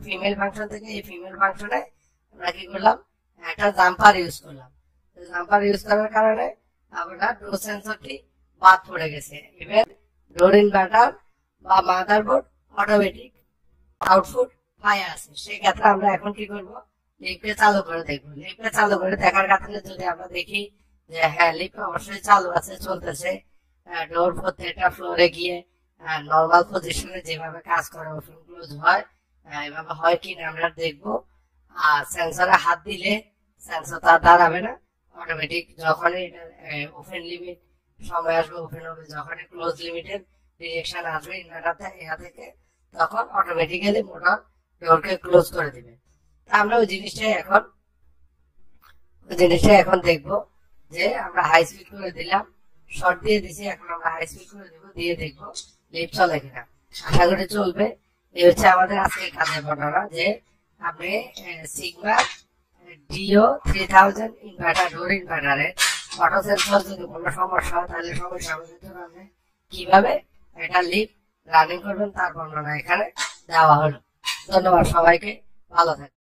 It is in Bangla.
ফিমেল ফাংশন থেকে এই ফিমেল ফাংশনে আমরা কি করলাম, একটা জাম্পার ইউজ করলাম। জাম্পার ইউজ করার কারণে আমরা ডোর সেন্সরটি বাদ পড়ে গেছে। এবার ডোর ইনভার্টার বা মাদারবোর্ড অটোমেটিক আউটপুট পাই আছে। সেক্ষেত্রে আমরা এখন কি করবো, লিফটে চালু করে দেখবো। লিফটে চালু করে দেখার কারণে যদি আমরা দেখি যে হ্যাঁ লিফট অবশ্যই চালু আছে, চলতেছে, ডোর প্রত্যেকটা ফ্লোরে গিয়ে নর্মাল পজিশনে যেভাবে কাজ করে ওপেন ক্লোজ হয় এভাবে হয় কিনা আমরা দেখবো। আর সেন্সরে হাত দিলে সেন্সর তার দাঁড়াবে না, অটোমেটিক যখনই ওপেন লিমিট সময় আসবে ওপেন হবে, যখনই ক্লোজ লিমিটের ডিরেকশন আসবে ইনভার্টার থেকে তখন অটোমেটিক্যালি মোটর ডোরকে ক্লোজ করে দিবে। আমরা ওই জিনিসটা এখন দেখবো যে আমরা হাই স্পিড করে দিলাম, শর্ট দিয়ে দিছি, এখন আমরা হাই স্পিড করে দিব, দিয়ে দেখবো লিফট চলে কিনা। আশা করি চলবে। এই হচ্ছে আমাদের আজকে কাজের ঘটনা যে আপনি সিগমা ডিও 3000 ইনভার্টার ডোর ইনভার্টারের অটো সেন্সর যদি কোনো সমস্যা হয় তাহলে সমস্যা আপনি কিভাবে একটা লিফট রানিং করবেন তার বর্ণনা এখানে দেওয়া হলো। ধন্যবাদ সবাইকে, ভালো থাকবেন।